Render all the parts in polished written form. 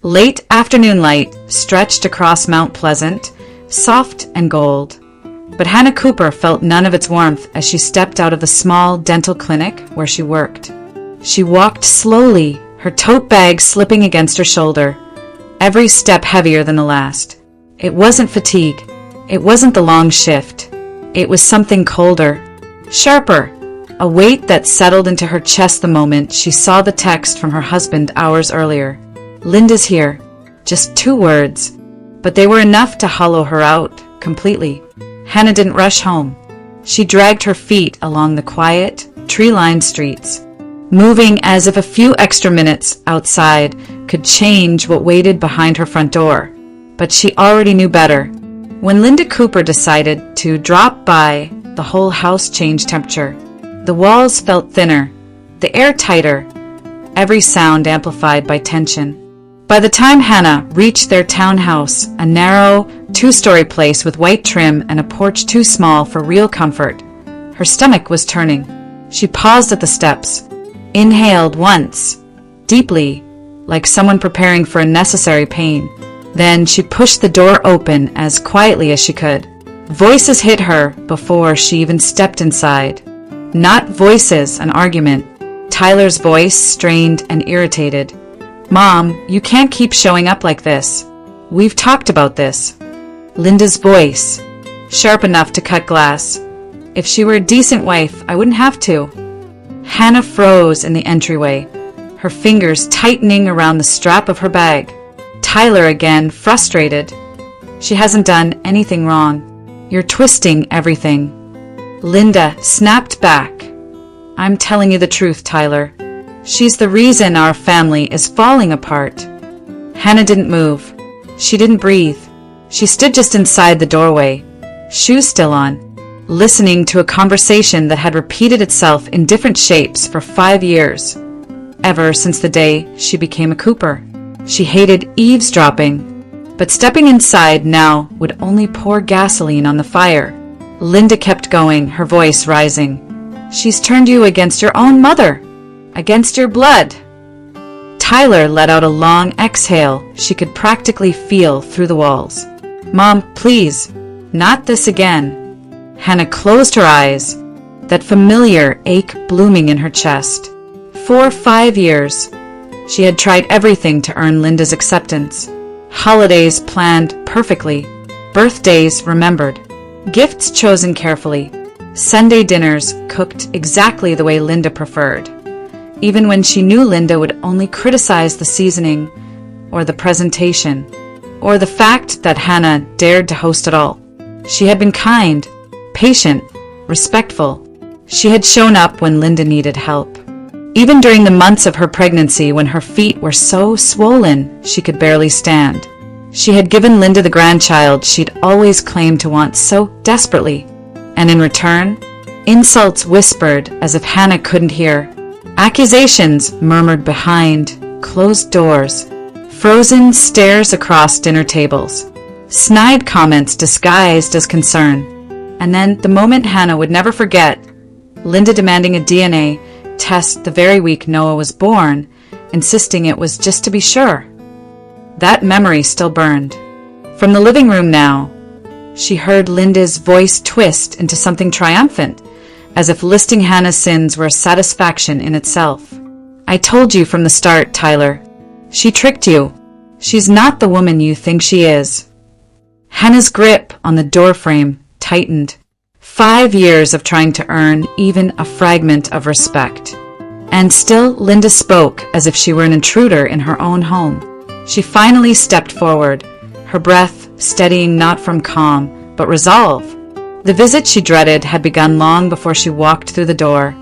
Late afternoon light stretched across Mount Pleasant, soft and gold. But Hannah Cooper felt none of its warmth as she stepped out of the small dental clinic where she worked. She walked slowly, her tote bag slipping against her shoulder, every step heavier than the last. It wasn't fatigue. It wasn't the long shift. It was something colder, sharper, a weight that settled into her chest the moment she saw the text from her husband hours earlier. "Linda's here." Just 2 words, but they were enough to hollow her out completely. Hannah didn't rush home. She dragged her feet along the quiet, tree-lined streets, moving as if a few extra minutes outside could change what waited behind her front door. But she already knew better. When Linda Cooper decided to drop by, the whole house changed temperature. The walls felt thinner, the air tighter, every sound amplified by tension. By the time Hannah reached their townhouse, a narrow, 2-story place with white trim and a porch too small for real comfort, her stomach was turning. She paused at the steps, inhaled once, deeply, like someone preparing for a necessary pain. Then she pushed the door open as quietly as she could. Voices hit her before she even stepped inside. Not voices, an argument. Tyler's voice, strained and irritated. "Mom, you can't keep showing up like this. We've talked about this." Linda's voice, sharp enough to cut glass. "If she were a decent wife, I wouldn't have to." Hannah froze in the entryway, her fingers tightening around the strap of her bag. Tyler again, frustrated. "She hasn't done anything wrong. You're twisting everything." Linda snapped back. "I'm telling you the truth, Tyler. She's the reason our family is falling apart." Hannah didn't move. She didn't breathe. She stood just inside the doorway, shoes still on, listening to a conversation that had repeated itself in different shapes for 5 years, ever since the day she became a Cooper. She hated eavesdropping, but stepping inside now would only pour gasoline on the fire. Linda kept going, her voice rising. "She's turned you against your own mother. Against your blood." Tyler let out a long exhale she could practically feel through the walls. "Mom, please, not this again." Hannah closed her eyes, that familiar ache blooming in her chest. For 5 years, she had tried everything to earn Linda's acceptance. Holidays planned perfectly, birthdays remembered, gifts chosen carefully, Sunday dinners cooked exactly the way Linda preferred, even when she knew Linda would only criticize the seasoning or the presentation or the fact that Hannah dared to host it all. She had been kind, patient, respectful. She had shown up when Linda needed help. Even during the months of her pregnancy when her feet were so swollen she could barely stand. She had given Linda the grandchild she'd always claimed to want so desperately. And in return, insults whispered as if Hannah couldn't hear. Accusations murmured behind closed doors. Frozen stares across dinner tables. Snide comments disguised as concern. And then, the moment Hannah would never forget, Linda demanding a DNA test the very week Noah was born, insisting it was just to be sure. That memory still burned. From the living room now, she heard Linda's voice twist into something triumphant, as if listing Hannah's sins were a satisfaction in itself. "I told you from the start, Tyler. She tricked you. She's not the woman you think she is." Hannah's grip on the doorframe tightened. 5 years of trying to earn even a fragment of respect. And still Linda spoke as if she were an intruder in her own home. She finally stepped forward, her breath steadying not from calm, but resolve. The visit she dreaded had begun long before she walked through the door,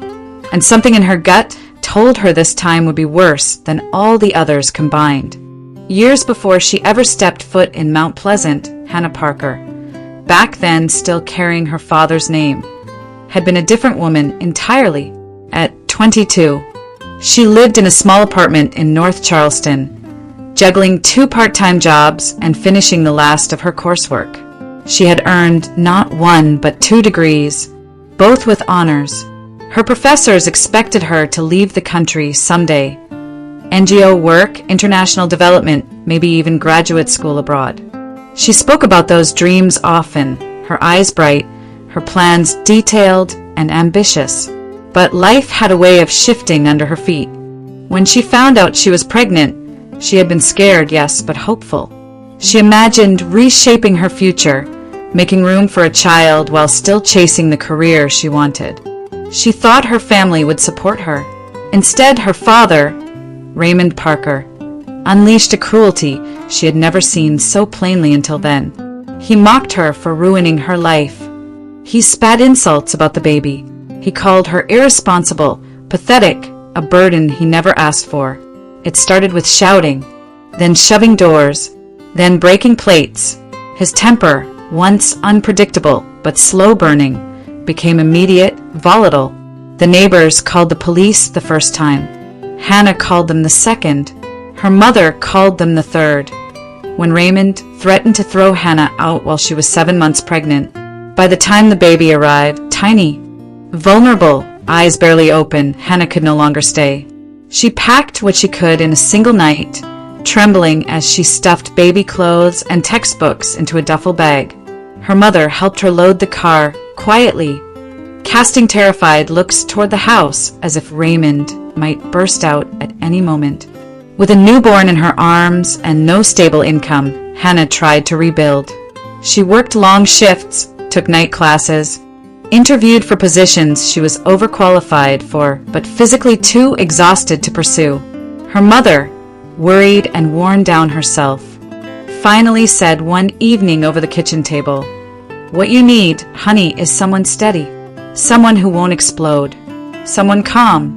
and something in her gut told her this time would be worse than all the others combined. Years before she ever stepped foot in Mount Pleasant, Hannah Parker, back then still carrying her father's name, had been a different woman entirely. At 22, she lived in a small apartment in North Charleston, juggling 2 part-time jobs and finishing the last of her coursework. She had earned not 1 but 2 degrees, both with honors. Her professors expected her to leave the country someday, NGO work, international development, maybe even graduate school abroad. She spoke about those dreams often, her eyes bright, her plans detailed and ambitious. But life had a way of shifting under her feet. When she found out she was pregnant, she had been scared, yes, but hopeful. She imagined reshaping her future, making room for a child while still chasing the career she wanted. She thought her family would support her. Instead, her father, Raymond Parker, unleashed a cruelty she had never seen so plainly until then. He mocked her for ruining her life. He spat insults about the baby. He called her irresponsible, pathetic, a burden he never asked for. It started with shouting, then shoving doors, then breaking plates. His temper, once unpredictable but slow-burning, became immediate, volatile. The neighbors called the police the first time. Hannah called them the second. Her mother called them the third. When Raymond threatened to throw Hannah out while she was 7 months pregnant, by the time the baby arrived, tiny, vulnerable, eyes barely open, Hannah could no longer stay. She packed what she could in a single night, trembling as she stuffed baby clothes and textbooks into a duffel bag. Her mother helped her load the car quietly, casting terrified looks toward the house as if Raymond might burst out at any moment. With a newborn in her arms and no stable income, Hannah tried to rebuild. She worked long shifts, took night classes, interviewed for positions she was overqualified for but physically too exhausted to pursue. Her mother, worried and worn down herself, finally said one evening over the kitchen table, "What you need, honey, is someone steady, someone who won't explode, someone calm."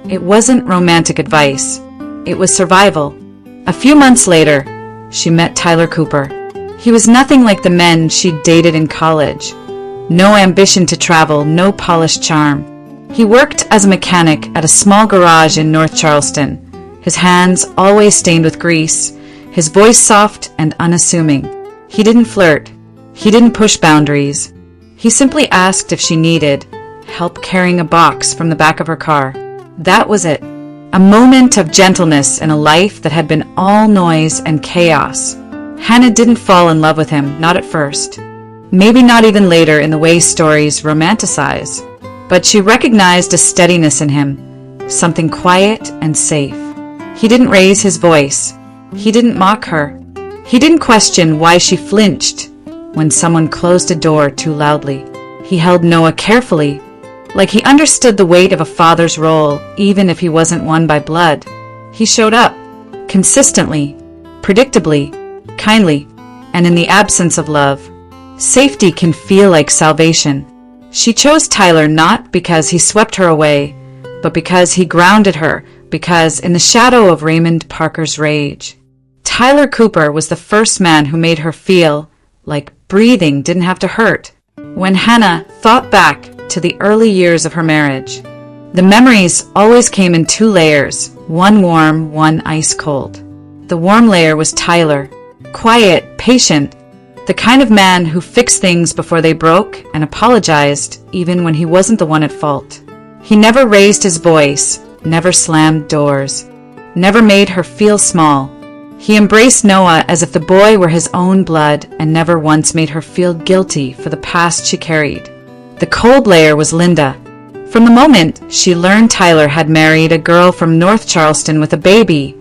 It wasn't romantic advice. It was survival. A few months later, she met Tyler Cooper. He was nothing like the men she'd dated in college. No ambition to travel, no polished charm. He worked as a mechanic at a small garage in North Charleston, his hands always stained with grease, his voice soft and unassuming. He didn't flirt. He didn't push boundaries. He simply asked if she needed help carrying a box from the back of her car. That was it. A moment of gentleness in a life that had been all noise and chaos. Hannah didn't fall in love with him, not at first. Maybe not even later in the way stories romanticize. But she recognized a steadiness in him, something quiet and safe. He didn't raise his voice. He didn't mock her. He didn't question why she flinched when someone closed a door too loudly. He held Noah carefully, like he understood the weight of a father's role, even if he wasn't one by blood. He showed up, consistently, predictably, kindly, and in the absence of love, safety can feel like salvation. She chose Tyler not because he swept her away, but because he grounded her, because in the shadow of Raymond Parker's rage, Tyler Cooper was the first man who made her feel like breathing didn't have to hurt. When Hannah thought back to the early years of her marriage, the memories always came in two layers, one warm, one ice cold. The warm layer was Tyler, quiet, patient, the kind of man who fixed things before they broke and apologized even when he wasn't the one at fault. He never raised his voice, never slammed doors, never made her feel small. He embraced Noah as if the boy were his own blood and never once made her feel guilty for the past she carried. The cold layer was Linda. From the moment she learned Tyler had married a girl from North Charleston with a baby,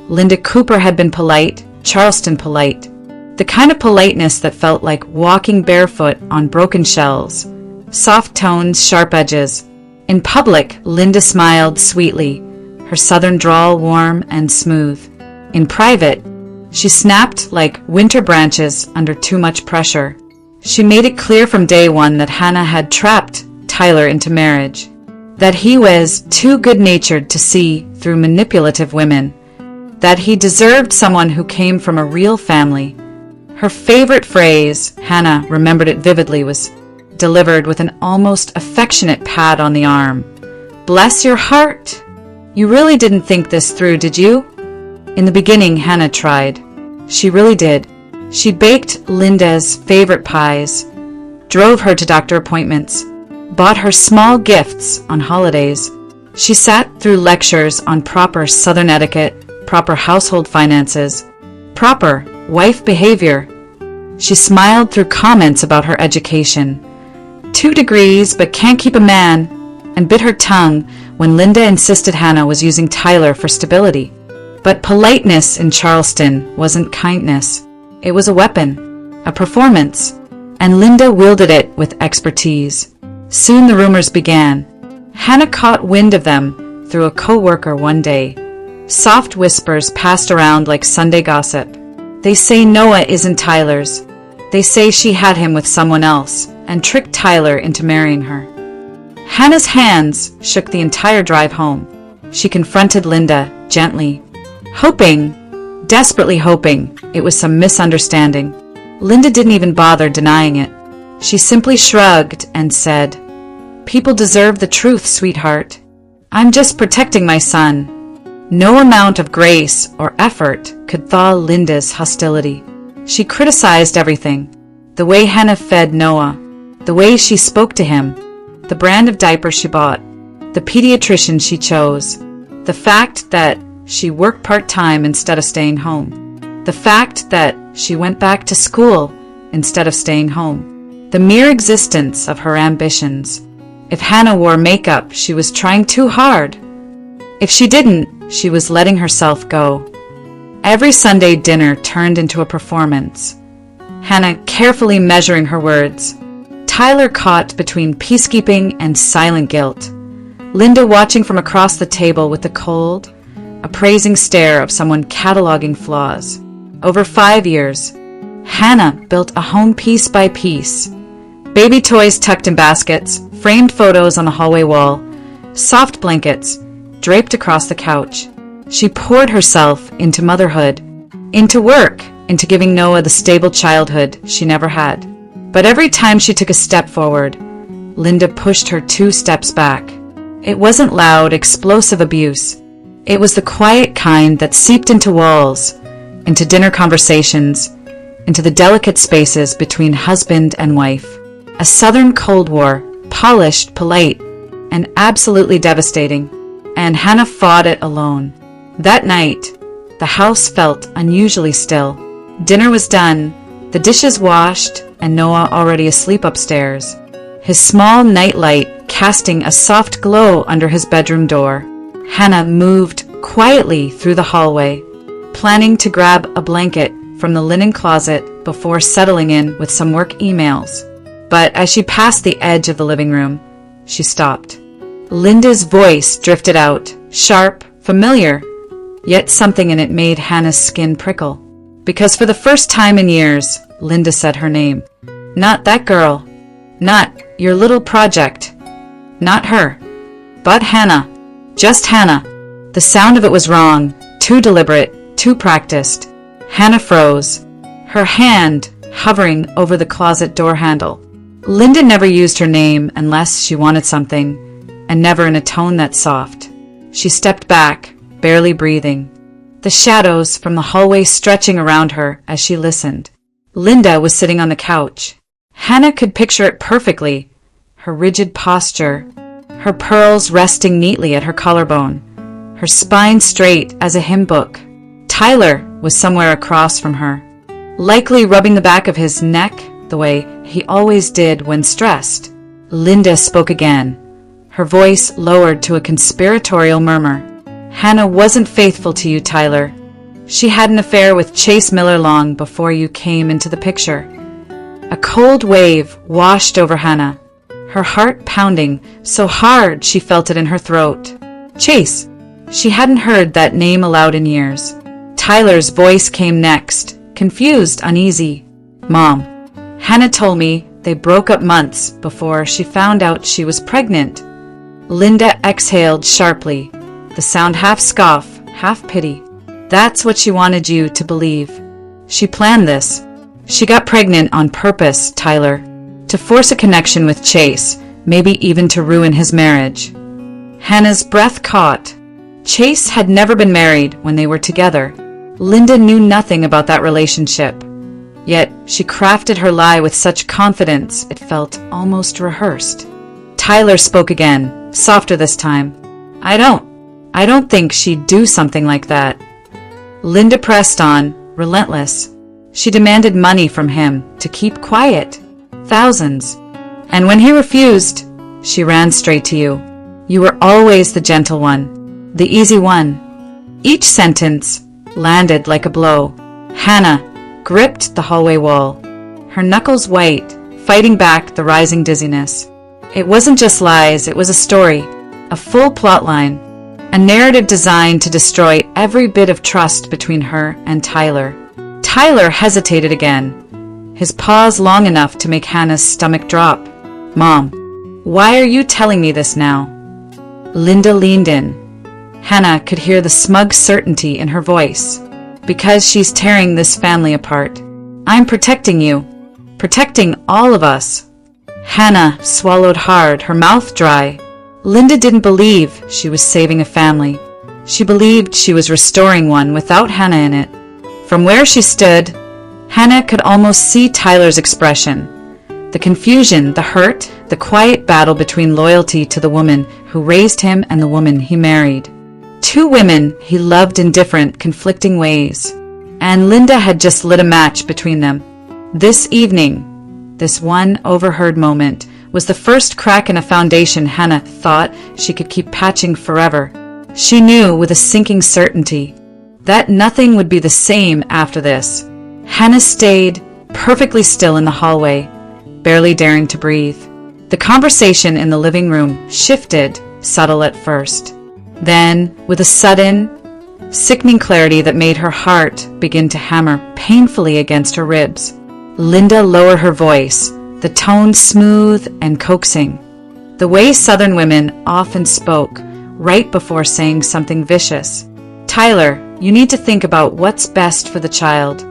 Linda Cooper had been polite, Charleston polite. The kind of politeness that felt like walking barefoot on broken shells. Soft tones, sharp edges. In public, Linda smiled sweetly, her southern drawl warm and smooth. In private, she snapped like winter branches under too much pressure. She made it clear from day one that Hannah had trapped Tyler into marriage, that he was too good-natured to see through manipulative women, that he deserved someone who came from a real family. Her favorite phrase, Hannah remembered it vividly, was delivered with an almost affectionate pat on the arm. "Bless your heart! You really didn't think this through, did you?" In the beginning, Hannah tried. She really did. She baked Linda's favorite pies, drove her to doctor appointments, bought her small gifts on holidays. She sat through lectures on proper Southern etiquette, proper household finances, proper wife behavior. She smiled through comments about her education. 2 degrees, but can't keep a man, and bit her tongue when Linda insisted Hannah was using Tyler for stability. But politeness in Charleston wasn't kindness. It was a weapon, a performance, and Linda wielded it with expertise. Soon the rumors began. Hannah caught wind of them through a co-worker one day. Soft whispers passed around like Sunday gossip. They say Noah isn't Tyler's. They say she had him with someone else and tricked Tyler into marrying her. Hannah's hands shook the entire drive home. She confronted Linda gently, hoping, desperately hoping, it was some misunderstanding. Linda didn't even bother denying it. She simply shrugged and said, "People deserve the truth, sweetheart. I'm just protecting my son." No amount of grace or effort could thaw Linda's hostility. She criticized everything. The way Hannah fed Noah, the way she spoke to him, the brand of diaper she bought, the pediatrician she chose, the fact that she worked part-time instead of staying home, the fact that she went back to school instead of staying home, the mere existence of her ambitions. If Hannah wore makeup, she was trying too hard. If she didn't, she was letting herself go. Every Sunday dinner turned into a performance. Hannah carefully measuring her words. Tyler caught between peacekeeping and silent guilt. Linda watching from across the table with the cold, appraising stare of someone cataloging flaws. Over 5 years, Hannah built a home piece by piece. Baby toys tucked in baskets, framed photos on the hallway wall, soft blankets draped across the couch. She poured herself into motherhood, into work, into giving Noah the stable childhood she never had. But every time she took a step forward, Linda pushed her 2 steps back. It wasn't loud, explosive abuse. It was the quiet kind that seeped into walls, into dinner conversations, into the delicate spaces between husband and wife. A Southern Cold War, polished, polite, and absolutely devastating. And Hannah fought it alone. That night, the house felt unusually still. Dinner was done, the dishes washed, and Noah already asleep upstairs, his small nightlight casting a soft glow under his bedroom door. Hannah moved quietly through the hallway, planning to grab a blanket from the linen closet before settling in with some work emails. But as she passed the edge of the living room, she stopped. Linda's voice drifted out, sharp, familiar, yet something in it made Hannah's skin prickle. Because for the first time in years, Linda said her name. Not that girl. Not your little project. Not her. But Hannah. Just Hannah. The sound of it was wrong, too deliberate, too practiced. Hannah froze, her hand hovering over the closet door handle. Linda never used her name unless she wanted something, and never in a tone that soft. She stepped back, barely breathing, the shadows from the hallway stretching around her as she listened. Linda was sitting on the couch. Hannah could picture it perfectly, her rigid posture, her pearls resting neatly at her collarbone, her spine straight as a hymn book. Tyler was somewhere across from her, likely rubbing the back of his neck the way he always did when stressed. Linda spoke again, her voice lowered to a conspiratorial murmur. Hannah wasn't faithful to you, Tyler. She had an affair with Chase Miller long before you came into the picture. A cold wave washed over Hannah, her heart pounding so hard she felt it in her throat. Chase. She hadn't heard that name aloud in years. Tyler's voice came next, confused, uneasy. Mom. Hannah told me they broke up months before she found out she was pregnant. Linda exhaled sharply, the sound half scoff, half pity. That's what she wanted you to believe. She planned this. She got pregnant on purpose, Tyler, to force a connection with Chase, maybe even to ruin his marriage. Hannah's breath caught. Chase had never been married when they were together. Linda knew nothing about that relationship. Yet she crafted her lie with such confidence it felt almost rehearsed. Tyler spoke again, softer this time. I don't think she'd do something like that." Linda pressed on, relentless. She demanded money from him to keep quiet. Thousands. And when he refused, she ran straight to you. You were always the gentle one, the easy one. Each sentence landed like a blow. Hannah gripped the hallway wall, her knuckles white, fighting back the rising dizziness. It wasn't just lies, it was a story, a full plotline, a narrative designed to destroy every bit of trust between her and Tyler. Tyler hesitated again, his pause long enough to make Hannah's stomach drop. "Mom, why are you telling me this now?" Linda leaned in. Hannah could hear the smug certainty in her voice. "Because she's tearing this family apart. I'm protecting you. Protecting all of us." Hannah swallowed hard, her mouth dry. Linda didn't believe she was saving a family. She believed she was restoring one without Hannah in it. From where she stood, Hannah could almost see Tyler's expression. The confusion, the hurt, the quiet battle between loyalty to the woman who raised him and the woman he married. Two women he loved in different, conflicting ways. And Linda had just lit a match between them. This evening, this one overheard moment, was the first crack in a foundation Hannah thought she could keep patching forever. She knew with a sinking certainty that nothing would be the same after this. Hannah stayed perfectly still in the hallway, barely daring to breathe. The conversation in the living room shifted, subtle at first. Then, with a sudden, sickening clarity that made her heart begin to hammer painfully against her ribs, Linda lowered her voice, the tone smooth and coaxing, the way Southern women often spoke right before saying something vicious. "Tyler, you need to think about what's best for the child.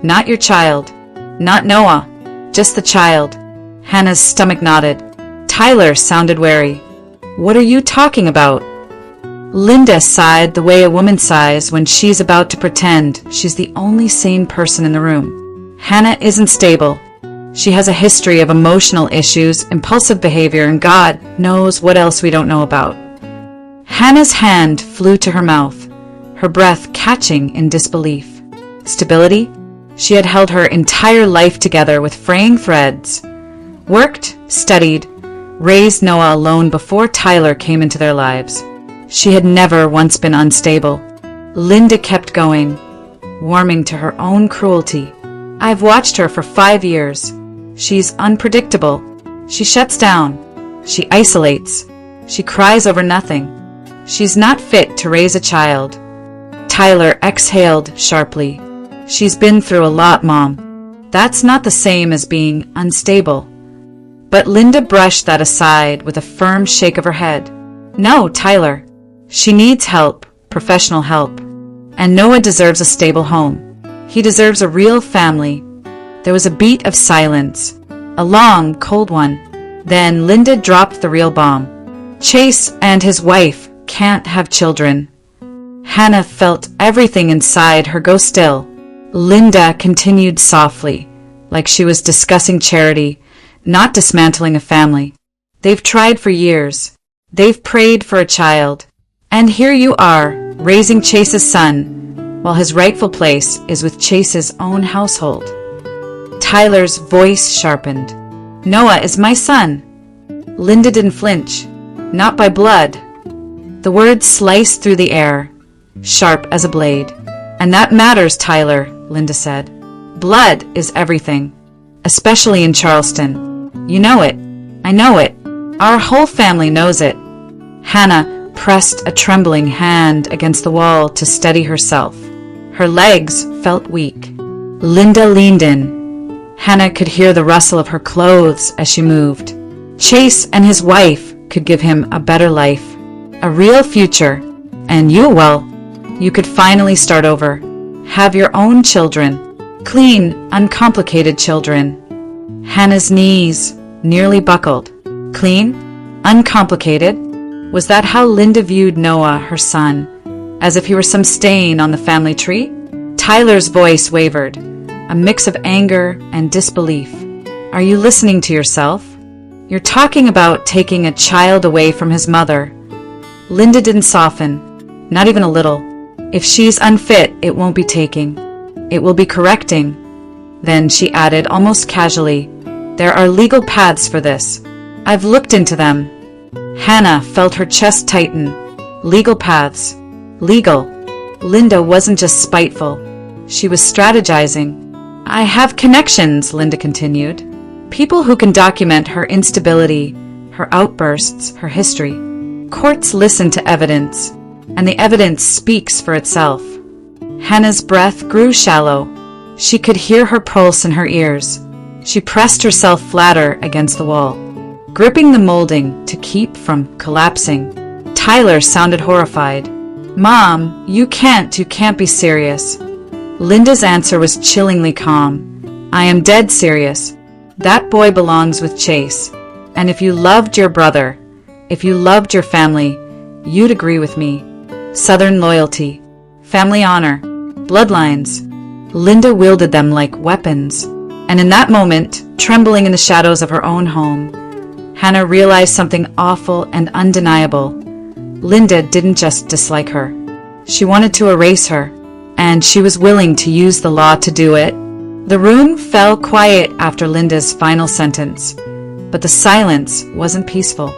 Not your child. Not Noah. Just the child." Hannah's stomach knotted. Tyler sounded wary. "What are you talking about?" Linda sighed the way a woman sighs when she's about to pretend she's the only sane person in the room. Hannah isn't stable. She has a history of emotional issues, impulsive behavior, and God knows what else we don't know about. Hannah's hand flew to her mouth, her breath catching in disbelief. Stability? She had held her entire life together with fraying threads. Worked, studied, raised Noah alone before Tyler came into their lives. She had never once been unstable. Linda kept going, warming to her own cruelty. "I've watched her for 5 years. She's unpredictable. She shuts down. She isolates. She cries over nothing. She's not fit to raise a child." Tyler exhaled sharply. "She's been through a lot, Mom. That's not the same as being unstable." But Linda brushed that aside with a firm shake of her head. "No, Tyler. She needs help, professional help. And Noah deserves a stable home. He deserves a real family." There was a beat of silence, a long, cold one. Then Linda dropped the real bomb. "Chase and his wife can't have children." Hannah felt everything inside her go still. Linda continued softly, like she was discussing charity, not dismantling a family. "They've tried for years. They've prayed for a child. And here you are, raising Chase's son, while his rightful place is with Chase's own household." Tyler's voice sharpened. "Noah is my son." Linda didn't flinch. "Not by blood." The words sliced through the air, sharp as a blade. "And that matters, Tyler," Linda said. "Blood is everything, especially in Charleston. You know it. I know it. Our whole family knows it." Hannah pressed a trembling hand against the wall to steady herself. Her legs felt weak. Linda leaned in. Hannah could hear the rustle of her clothes as she moved. Chase and his wife could give him a better life, a real future, and you, well, you could finally start over. Have your own children. Clean, uncomplicated children. Hannah's knees nearly buckled. Clean? Uncomplicated? Was that how Linda viewed Noah, her son? As if he were some stain on the family tree? Tyler's voice wavered, a mix of anger and disbelief. "Are you listening to yourself? You're talking about taking a child away from his mother. Linda didn't soften, not even a little. If she's unfit, it won't be taking. It will be correcting. Then she added almost casually, there are legal paths for this. I've looked into them. Hannah felt her chest tighten. Legal paths. Legal. Linda wasn't just spiteful. She was strategizing. I have connections, Linda continued. People who can document her instability, her outbursts, her history. Courts listen to evidence, and the evidence speaks for itself. Hannah's breath grew shallow. She could hear her pulse in her ears. She pressed herself flatter against the wall, gripping the molding to keep from collapsing. Tyler sounded horrified. Mom, you can't be serious. Linda's answer was chillingly calm. I am dead serious. That boy belongs with Chase. And if you loved your brother, if you loved your family, you'd agree with me. Southern loyalty, family honor, bloodlines. Linda wielded them like weapons. And in that moment, trembling in the shadows of her own home, Hannah realized something awful and undeniable. Linda didn't just dislike her. She wanted to erase her, and she was willing to use the law to do it. The room fell quiet after Linda's final sentence, but the silence wasn't peaceful.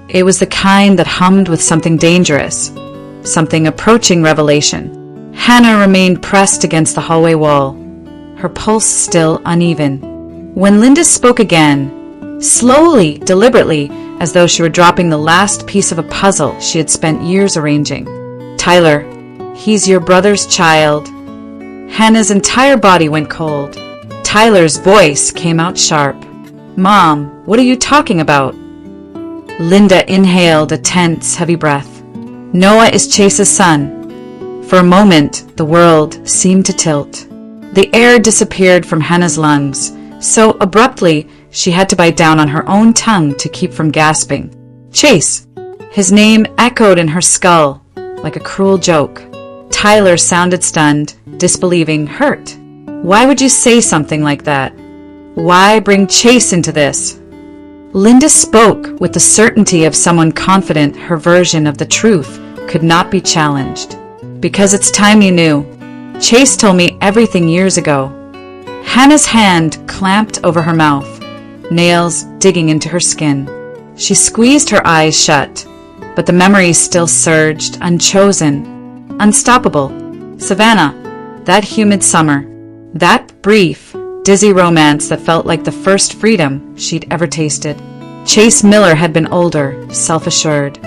It was the kind that hummed with something dangerous, something approaching revelation. Hannah remained pressed against the hallway wall, her pulse still uneven. When Linda spoke again, slowly, deliberately, as though she were dropping the last piece of a puzzle she had spent years arranging. Tyler, he's your brother's child. Hannah's entire body went cold. Tyler's voice came out sharp. Mom, what are you talking about? Linda inhaled a tense, heavy breath. Noah is Chase's son. For a moment, the world seemed to tilt. The air disappeared from Hannah's lungs, so abruptly she had to bite down on her own tongue to keep from gasping. Chase! His name echoed in her skull like a cruel joke. Tyler sounded stunned, disbelieving, hurt. Why would you say something like that? Why bring Chase into this? Linda spoke with the certainty of someone confident her version of the truth could not be challenged. Because it's time you knew. Chase told me everything years ago. Hannah's hand clamped over her mouth, nails digging into her skin. She squeezed her eyes shut, but the memories still surged, unchosen, unstoppable. Savannah, that humid summer, that brief, dizzy romance that felt like the first freedom she'd ever tasted. Chase Miller had been older, self-assured,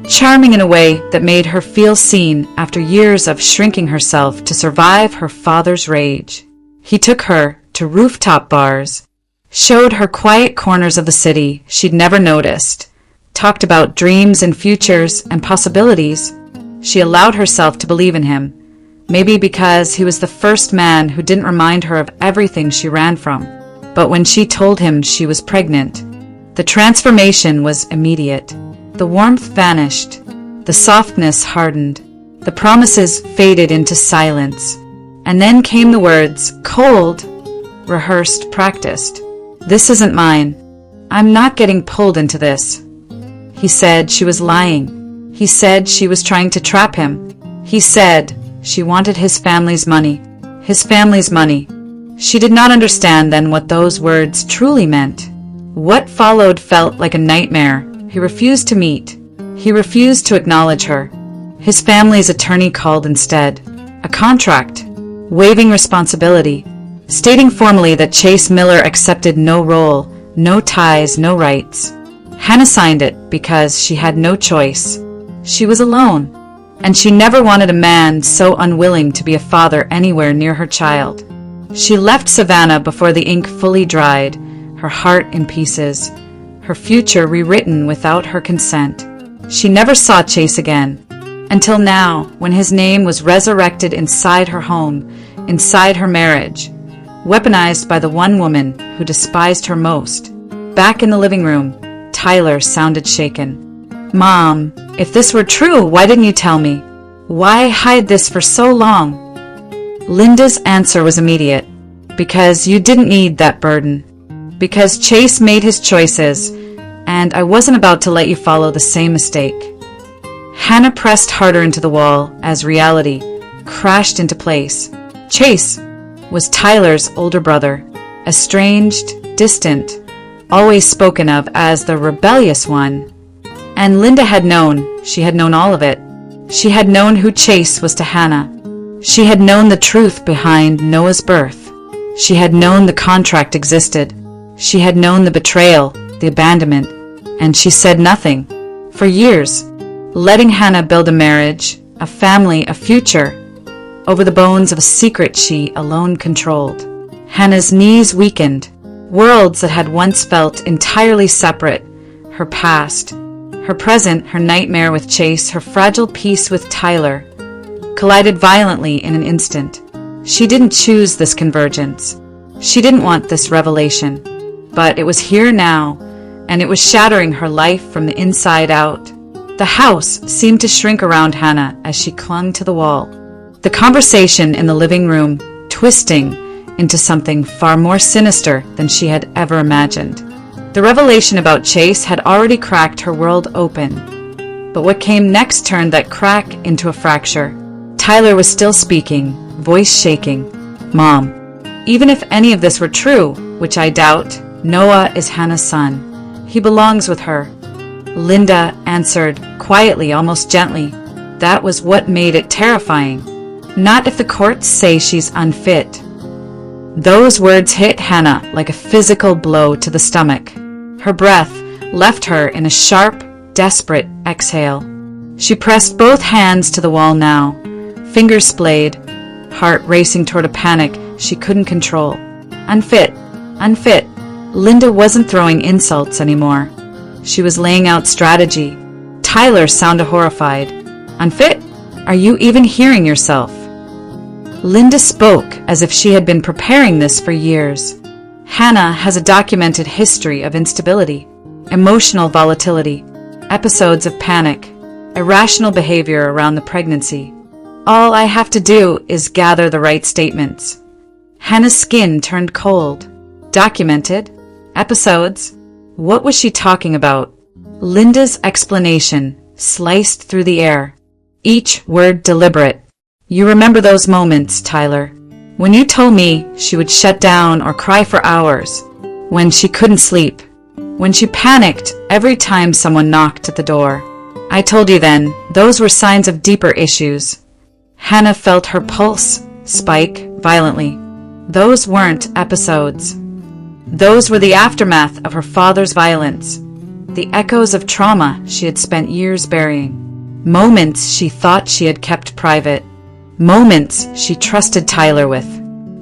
charming in a way that made her feel seen after years of shrinking herself to survive her father's rage. He took her to rooftop bars, showed her quiet corners of the city she'd never noticed, talked about dreams and futures and possibilities. She allowed herself to believe in him, maybe because he was the first man who didn't remind her of everything she ran from. But when she told him she was pregnant, the transformation was immediate. The warmth vanished, the softness hardened, the promises faded into silence. And then came the words, cold, rehearsed, practiced. This isn't mine. I'm not getting pulled into this. He said she was lying. He said she was trying to trap him. He said she wanted his family's money. His family's money. She did not understand then what those words truly meant. What followed felt like a nightmare. He refused to meet. He refused to acknowledge her. His family's attorney called instead. A contract. Waiving responsibility. Stating formally that Chase Miller accepted no role, no ties, no rights. Hannah signed it because she had no choice. She was alone. And she never wanted a man so unwilling to be a father anywhere near her child. She left Savannah before the ink fully dried, her heart in pieces, her future rewritten without her consent. She never saw Chase again, until now, when his name was resurrected inside her home, inside her marriage, weaponized by the one woman who despised her most. Back in the living room, Tyler sounded shaken. Mom, if this were true, why didn't you tell me? Why hide this for so long? Linda's answer was immediate. Because you didn't need that burden. Because Chase made his choices, and I wasn't about to let you follow the same mistake. Hannah pressed harder into the wall as reality crashed into place. Chase was Tyler's older brother, estranged, distant, always spoken of as the rebellious one. And Linda had known, she had known all of it. She had known who Chase was to Hannah. She had known the truth behind Noah's birth. She had known the contract existed. She had known the betrayal, the abandonment, and she said nothing. For years, letting Hannah build a marriage, a family, a future, over the bones of a secret she alone controlled. Hannah's knees weakened. Worlds that had once felt entirely separate, her past, her present, her nightmare with Chase, her fragile peace with Tyler, collided violently in an instant. She didn't choose this convergence. She didn't want this revelation. But it was here now, and it was shattering her life from the inside out. The house seemed to shrink around Hannah as she clung to the wall. The conversation in the living room twisting into something far more sinister than she had ever imagined. The revelation about Chase had already cracked her world open. But what came next turned that crack into a fracture. Tyler was still speaking, voice shaking. "Mom, even if any of this were true, which I doubt, Noah is Hannah's son. He belongs with her." Linda answered, quietly, almost gently. That was what made it terrifying. "Not if the courts say she's unfit." Those words hit Hannah like a physical blow to the stomach. Her breath left her in a sharp, desperate exhale. She pressed both hands to the wall now, fingers splayed, heart racing toward a panic she couldn't control. Unfit, unfit. Linda wasn't throwing insults anymore. She was laying out strategy. Tyler sounded horrified. "Unfit? Are you even hearing yourself?" Linda spoke as if she had been preparing this for years. Hannah has a documented history of instability, emotional volatility, episodes of panic, irrational behavior around the pregnancy. All I have to do is gather the right statements. Hannah's skin turned cold. Documented? Episodes? What was she talking about? Linda's explanation sliced through the air, each word deliberate. "You remember those moments, Tyler, when you told me she would shut down or cry for hours, when she couldn't sleep, when she panicked every time someone knocked at the door. I told you then, those were signs of deeper issues." Hannah felt her pulse spike violently. Those weren't episodes. Those were the aftermath of her father's violence, the echoes of trauma she had spent years burying, moments she thought she had kept private, moments she trusted Tyler with,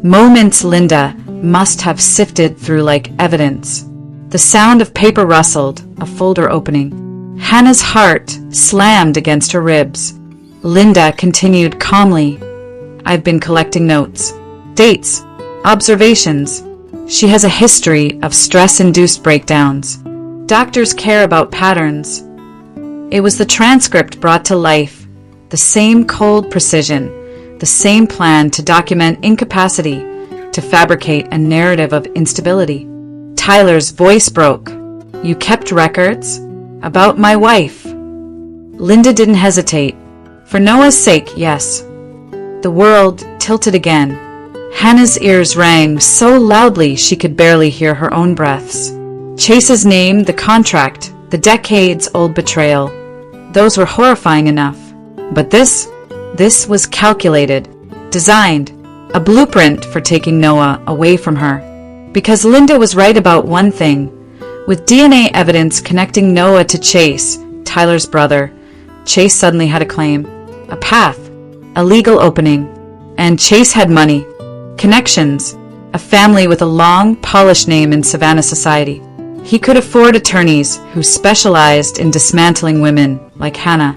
moments Linda must have sifted through like evidence. The sound of paper rustled, a folder opening. Hannah's heart slammed against her ribs. Linda continued calmly. "I've been collecting notes, dates, observations. She has a history of stress-induced breakdowns. Doctors care about patterns." It was the transcript brought to life, the same cold precision, the same plan to document incapacity, to fabricate a narrative of instability. Tyler's voice broke. "You kept records? About my wife?" Linda didn't hesitate. "For Noah's sake, yes." The world tilted again. Hannah's ears rang so loudly she could barely hear her own breaths. Chase's name, the contract, the decades-old betrayal, those were horrifying enough. But this was calculated, designed, a blueprint for taking Noah away from her. Because Linda was right about one thing. With DNA evidence connecting Noah to Chase, Tyler's brother, Chase suddenly had a claim, a path, a legal opening. And Chase had money, connections, a family with a long, polished name in Savannah society. He could afford attorneys who specialized in dismantling women like Hannah.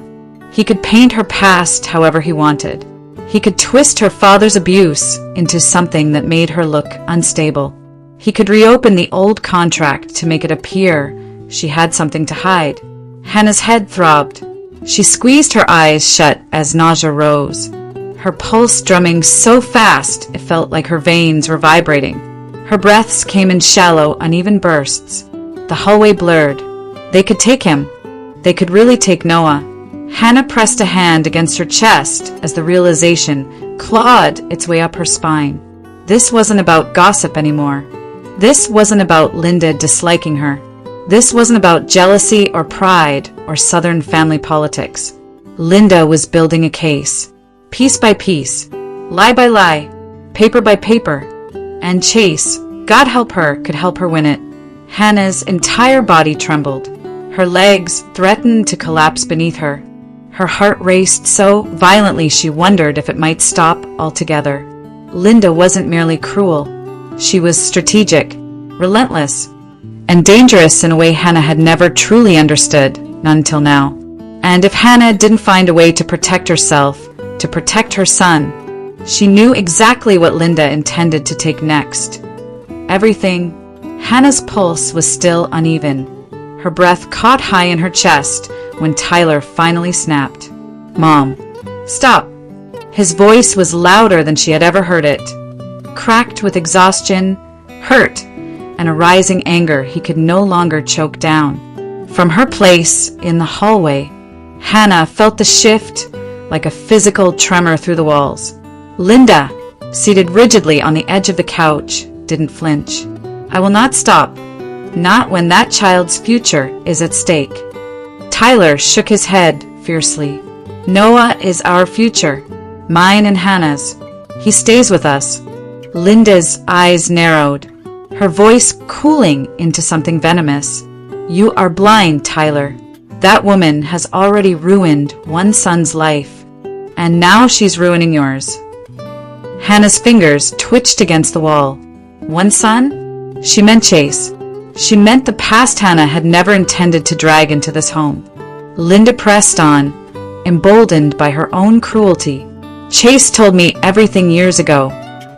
He could paint her past however he wanted. He could twist her father's abuse into something that made her look unstable. He could reopen the old contract to make it appear she had something to hide. Hannah's head throbbed. She squeezed her eyes shut as nausea rose, her pulse drumming so fast it felt like her veins were vibrating. Her breaths came in shallow, uneven bursts. The hallway blurred. They could take him. They could really take Noah. Hannah pressed a hand against her chest as the realization clawed its way up her spine. This wasn't about gossip anymore. This wasn't about Linda disliking her. This wasn't about jealousy or pride or Southern family politics. Linda was building a case, piece by piece, lie by lie, paper by paper, and Chase, God help her, could help her win it. Hannah's entire body trembled. Her legs threatened to collapse beneath her. Her heart raced so violently she wondered if it might stop altogether. Linda wasn't merely cruel. She was strategic, relentless, and dangerous in a way Hannah had never truly understood, not until now. And if Hannah didn't find a way to protect herself, to protect her son, she knew exactly what Linda intended to take next. Everything. Hannah's pulse was still uneven. Her breath caught high in her chest when Tyler finally snapped. "Mom, stop." His voice was louder than she had ever heard it, cracked with exhaustion, hurt, and a rising anger he could no longer choke down. From her place in the hallway, Hannah felt the shift like a physical tremor through the walls. Linda, seated rigidly on the edge of the couch, didn't flinch. "I will not stop. Not when that child's future is at stake." Tyler shook his head fiercely. "Noah is our future, mine and Hannah's. He stays with us." Linda's eyes narrowed, her voice cooling into something venomous. "You are blind, Tyler. That woman has already ruined one son's life, and now she's ruining yours." Hannah's fingers twitched against the wall. One son? She meant Chase. She meant the past Hannah had never intended to drag into this home. Linda pressed on, emboldened by her own cruelty. "Chase told me everything years ago.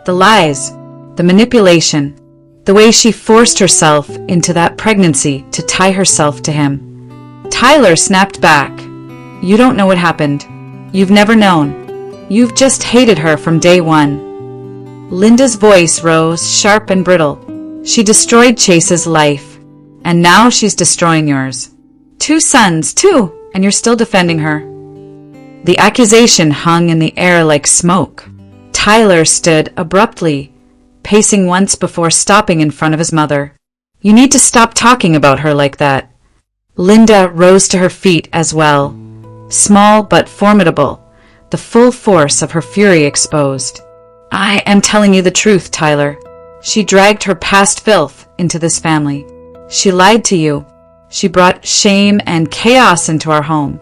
The lies, the manipulation, the way she forced herself into that pregnancy to tie herself to him." Tyler snapped back. "You don't know what happened. You've never known. You've just hated her from day one." Linda's voice rose, sharp and brittle. "She destroyed Chase's life, and now she's destroying yours. 2 sons, too, and you're still defending her." The accusation hung in the air like smoke. Tyler stood abruptly, pacing once before stopping in front of his mother. "You need to stop talking about her like that." Linda rose to her feet as well, small but formidable, the full force of her fury exposed. "I am telling you the truth, Tyler. She dragged her past filth into this family. She lied to you. She brought shame and chaos into our home.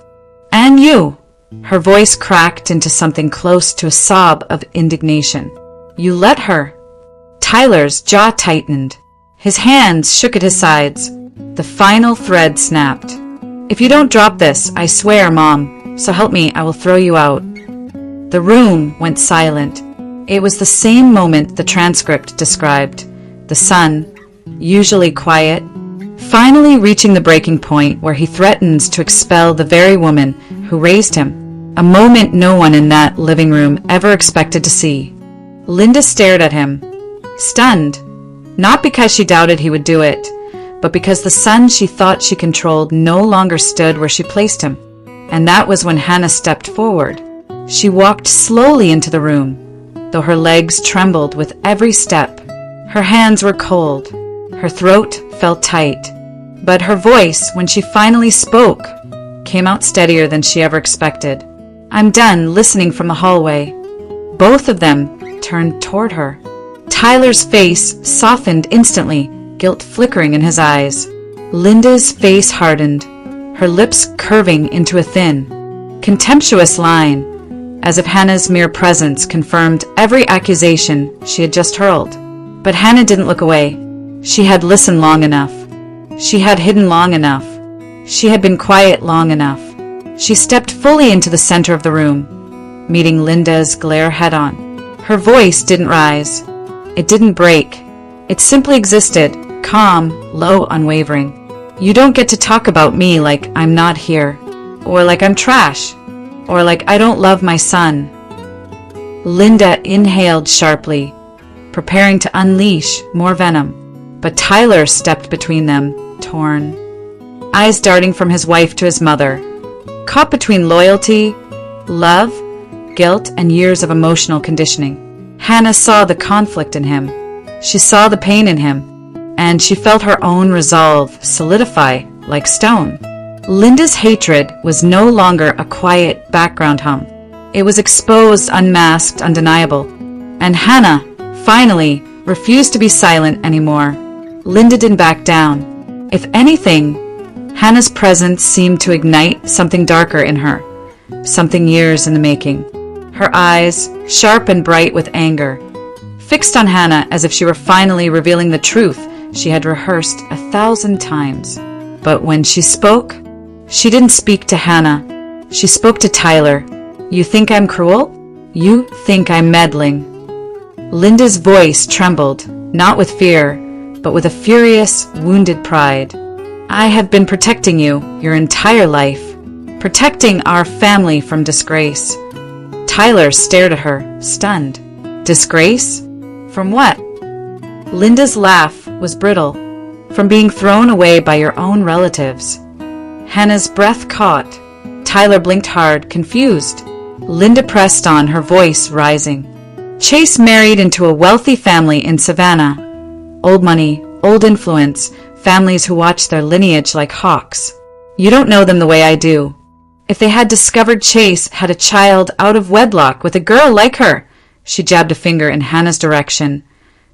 And you." Her voice cracked into something close to a sob of indignation. "You let her." Tyler's jaw tightened. His hands shook at his sides. The final thread snapped. "If you don't drop this, I swear, Mom, so help me, I will throw you out." The room went silent. It was the same moment the transcript described. The son, usually quiet, finally reaching the breaking point where he threatens to expel the very woman who raised him. A moment no one in that living room ever expected to see. Linda stared at him, stunned, not because she doubted he would do it, but because the son she thought she controlled no longer stood where she placed him. And that was when Hannah stepped forward. She walked slowly into the room, though her legs trembled with every step. Her hands were cold. Her throat felt tight. But her voice, when she finally spoke, came out steadier than she ever expected. "I'm done listening from the hallway." Both of them turned toward her. Tyler's face softened instantly, guilt flickering in his eyes. Linda's face hardened, her lips curving into a thin, contemptuous line, as if Hannah's mere presence confirmed every accusation she had just hurled. But Hannah didn't look away. She had listened long enough. She had hidden long enough. She had been quiet long enough. She stepped fully into the center of the room, meeting Linda's glare head-on. Her voice didn't rise. It didn't break. It simply existed, calm, low, unwavering. "You don't get to talk about me like I'm not here, or like I'm trash, or like I don't love my son." Linda inhaled sharply, preparing to unleash more venom, but Tyler stepped between them, torn, eyes darting from his wife to his mother, caught between loyalty, love, guilt, and years of emotional conditioning. Hannah saw the conflict in him. She saw the pain in him, and she felt her own resolve solidify like stone. Linda's hatred was no longer a quiet background hum. It was exposed, unmasked, undeniable. And Hannah, finally, refused to be silent anymore. Linda didn't back down. If anything, Hannah's presence seemed to ignite something darker in her, something years in the making. Her eyes, sharp and bright with anger, fixed on Hannah as if she were finally revealing the truth she had rehearsed 1,000 times. But when she spoke, she didn't speak to Hannah. She spoke to Tyler. "You think I'm cruel? You think I'm meddling." Linda's voice trembled, not with fear, but with a furious, wounded pride. "I have been protecting you your entire life, protecting our family from disgrace." Tyler stared at her, stunned. Disgrace? From what? Linda's laugh was brittle. From being thrown away by your own relatives. Hannah's breath caught. Tyler blinked hard, confused. Linda pressed on, her voice rising. "Chase married into a wealthy family in Savannah. Old money, old influence, families who watch their lineage like hawks. You don't know them the way I do. If they had discovered Chase had a child out of wedlock with a girl like her," she jabbed a finger in Hannah's direction,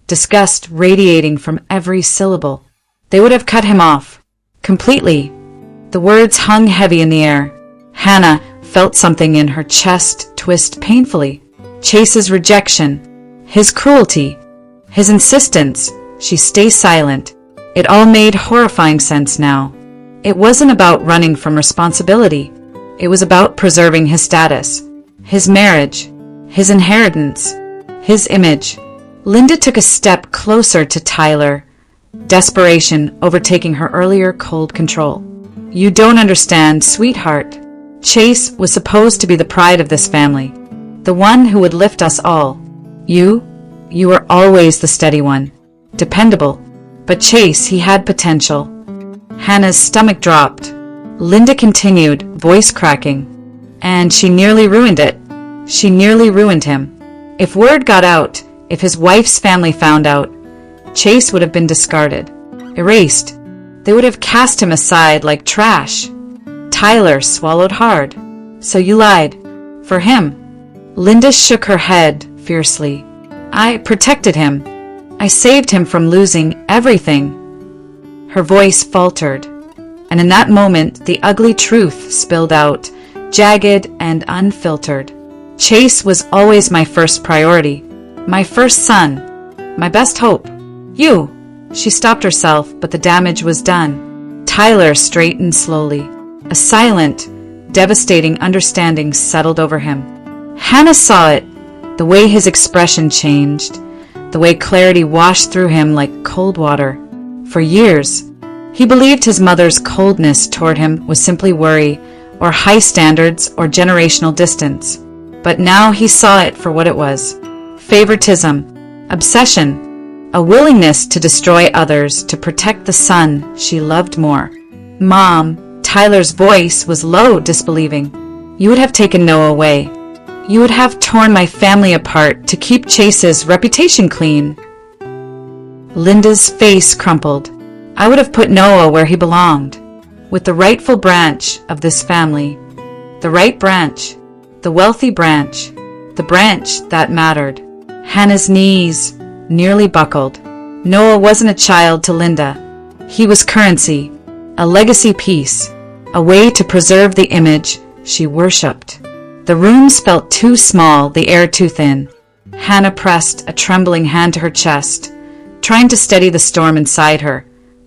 disgust radiating from every syllable, "they would have cut him off. Completely." The words hung heavy in the air. Hannah felt something in her chest twist painfully. Chase's rejection, his cruelty, his insistence she stay silent. It all made horrifying sense now. It wasn't about running from responsibility. It was about preserving his status, his marriage, his inheritance, his image. Linda took a step closer to Tyler, desperation overtaking her earlier cold control. "You don't understand, sweetheart. Chase was supposed to be the pride of this family, the one who would lift us all. You were always the steady one, dependable. But Chase, he had potential." Hannah's stomach dropped. Linda continued, voice cracking. "And she nearly ruined it. She nearly ruined him. If word got out, if his wife's family found out, Chase would have been discarded, erased. They would have cast him aside like trash." Tyler swallowed hard. "So you lied. For him." Linda shook her head fiercely. "I protected him. I saved him from losing everything." Her voice faltered, and in that moment the ugly truth spilled out, jagged and unfiltered. "Chase was always my first priority, my first son, my best hope. You." She stopped herself, but the damage was done. Tyler straightened slowly. A silent, devastating understanding settled over him. Hannah saw it, the way his expression changed, the way clarity washed through him like cold water. For years, he believed his mother's coldness toward him was simply worry, or high standards, or generational distance. But now he saw it for what it was. Favoritism, obsession, a willingness to destroy others to protect the son she loved more. "Mom," Tyler's voice was low, disbelieving. "You would have taken Noah away. You would have torn my family apart to keep Chase's reputation clean." Linda's face crumpled. "I would have put Noah where he belonged, with the rightful branch of this family. The right branch, the wealthy branch, the branch that mattered." Hannah's knees nearly buckled. Noah wasn't a child to Linda. He was currency, a legacy piece, a way to preserve the image she worshipped. The rooms felt too small, the air too thin. Hannah pressed a trembling hand to her chest, trying to steady the storm inside her,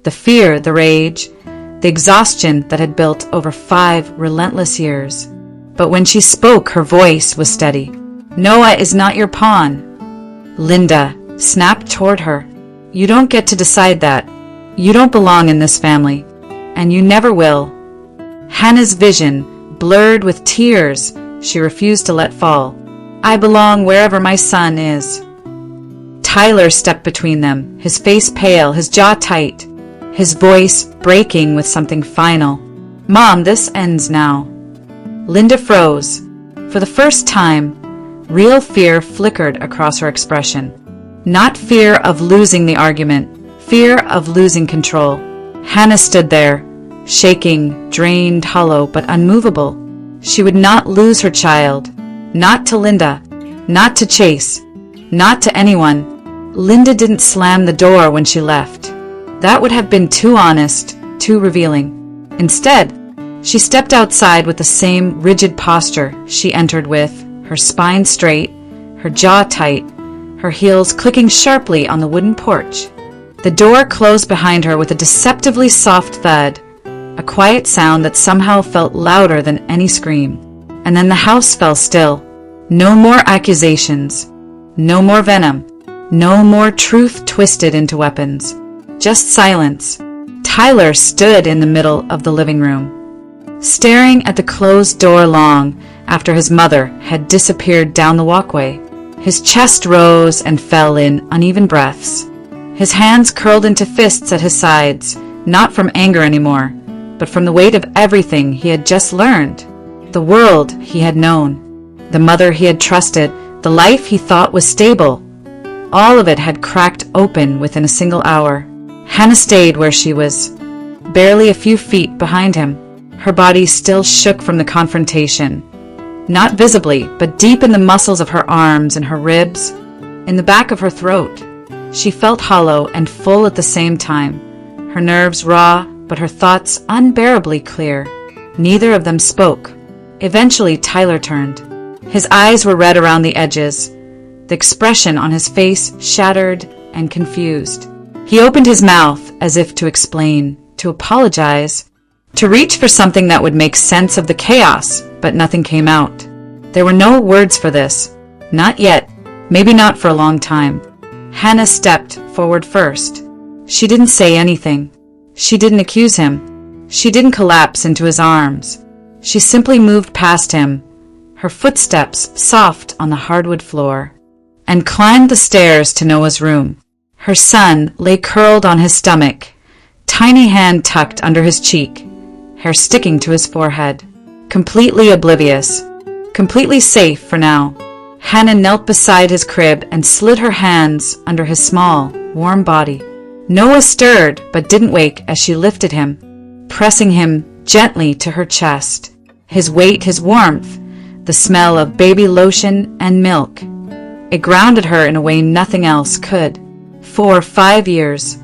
the fear, the rage, the exhaustion that had built over 5 relentless years. But when she spoke, her voice was steady. "Noah is not your pawn." Linda snapped toward her. "You don't get to decide that. You don't belong in this family, and you never will." Hannah's vision blurred with tears she refused to let fall. "I belong wherever my son is." Tyler stepped between them, his face pale, his jaw tight, his voice breaking with something final. "Mom, this ends now." Linda froze. For the first time, real fear flickered across her expression. Not fear of losing the argument, fear of losing control. Hannah stood there, shaking, drained, hollow, but unmovable. She would not lose her child. Not to Linda. Not to Chase. Not to anyone. Linda didn't slam the door when she left. That would have been too honest, too revealing. Instead, she stepped outside with the same rigid posture she entered with, her spine straight, her jaw tight, her heels clicking sharply on the wooden porch. The door closed behind her with a deceptively soft thud, a quiet sound that somehow felt louder than any scream. And then the house fell still. No more accusations. No more venom. No more truth twisted into weapons. Just silence. Tyler stood in the middle of the living room, staring at the closed door long after his mother had disappeared down the walkway. His chest rose and fell in uneven breaths. His hands curled into fists at his sides, not from anger anymore, but from the weight of everything he had just learned. The world he had known, the mother he had trusted, the life he thought was stable. All of it had cracked open within a single hour. Hannah stayed where she was, barely a few feet behind him. Her body still shook from the confrontation. Not visibly, but deep in the muscles of her arms and her ribs, in the back of her throat. She felt hollow and full at the same time, her nerves raw, but her thoughts unbearably clear. Neither of them spoke. Eventually, Tyler turned. His eyes were red around the edges, the expression on his face shattered and confused. He opened his mouth as if to explain, to apologize, to reach for something that would make sense of the chaos, but nothing came out. There were no words for this. Not yet. Maybe not for a long time. Hannah stepped forward first. She didn't say anything. She didn't accuse him. She didn't collapse into his arms. She simply moved past him, her footsteps soft on the hardwood floor, and climbed the stairs to Noah's room. Her son lay curled on his stomach, tiny hand tucked under his cheek, hair sticking to his forehead. Completely oblivious, completely safe for now. Hannah knelt beside his crib and slid her hands under his small, warm body. Noah stirred but didn't wake as she lifted him, pressing him gently to her chest. His weight, his warmth, the smell of baby lotion and milk. It grounded her in a way nothing else could. For 5 years,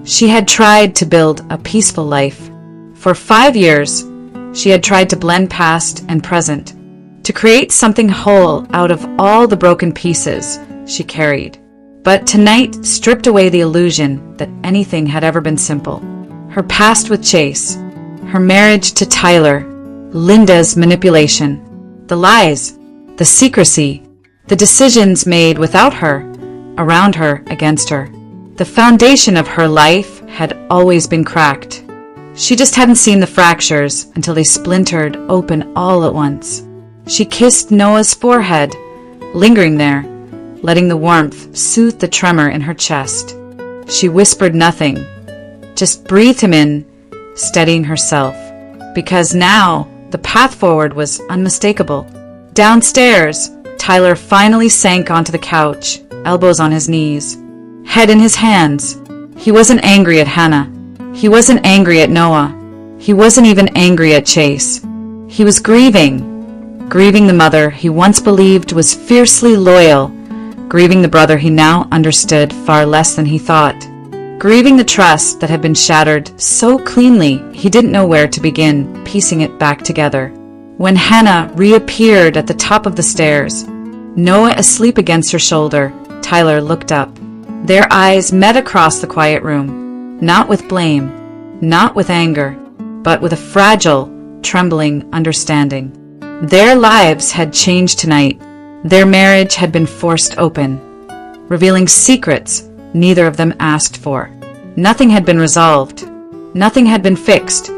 she had tried to build a peaceful life. For 5 years, she had tried to blend past and present, to create something whole out of all the broken pieces she carried. But tonight stripped away the illusion that anything had ever been simple. Her past with Chase, her marriage to Tyler, Linda's manipulation, the lies, the secrecy, the decisions made without her, around her, against her. The foundation of her life had always been cracked. She just hadn't seen the fractures until they splintered open all at once. She kissed Noah's forehead, lingering there, letting the warmth soothe the tremor in her chest. She whispered nothing, just breathed him in, steadying herself, because now the path forward was unmistakable. Downstairs, Tyler finally sank onto the couch, elbows on his knees, head in his hands. He wasn't angry at Hannah. He wasn't angry at Noah. He wasn't even angry at Chase. He was grieving the mother he once believed was fiercely loyal, grieving the brother he now understood far less than he thought, grieving the trust that had been shattered so cleanly he didn't know where to begin piecing it back together. When Hannah reappeared at the top of the stairs, Noah asleep against her shoulder, Tyler looked up. Their eyes met across the quiet room, not with blame, not with anger, but with a fragile, trembling understanding. Their lives had changed tonight. Their marriage had been forced open, revealing secrets neither of them asked for. Nothing had been resolved. Nothing had been fixed.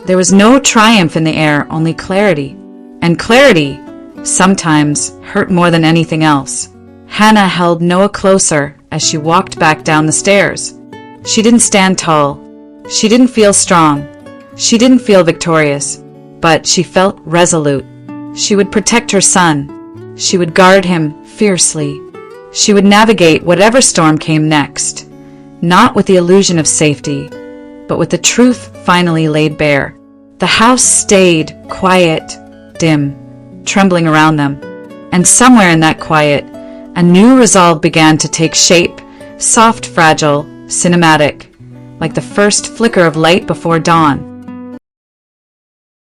There was no triumph in the air, only clarity. And clarity sometimes hurt more than anything else. Hannah held Noah closer as she walked back down the stairs. She didn't stand tall. She didn't feel strong. She didn't feel victorious. But she felt resolute. She would protect her son. She would guard him fiercely. She would navigate whatever storm came next, not with the illusion of safety, but with the truth finally laid bare. The house stayed quiet, dim, trembling around them. And somewhere in that quiet, a new resolve began to take shape, soft, fragile, cinematic, like the first flicker of light before dawn.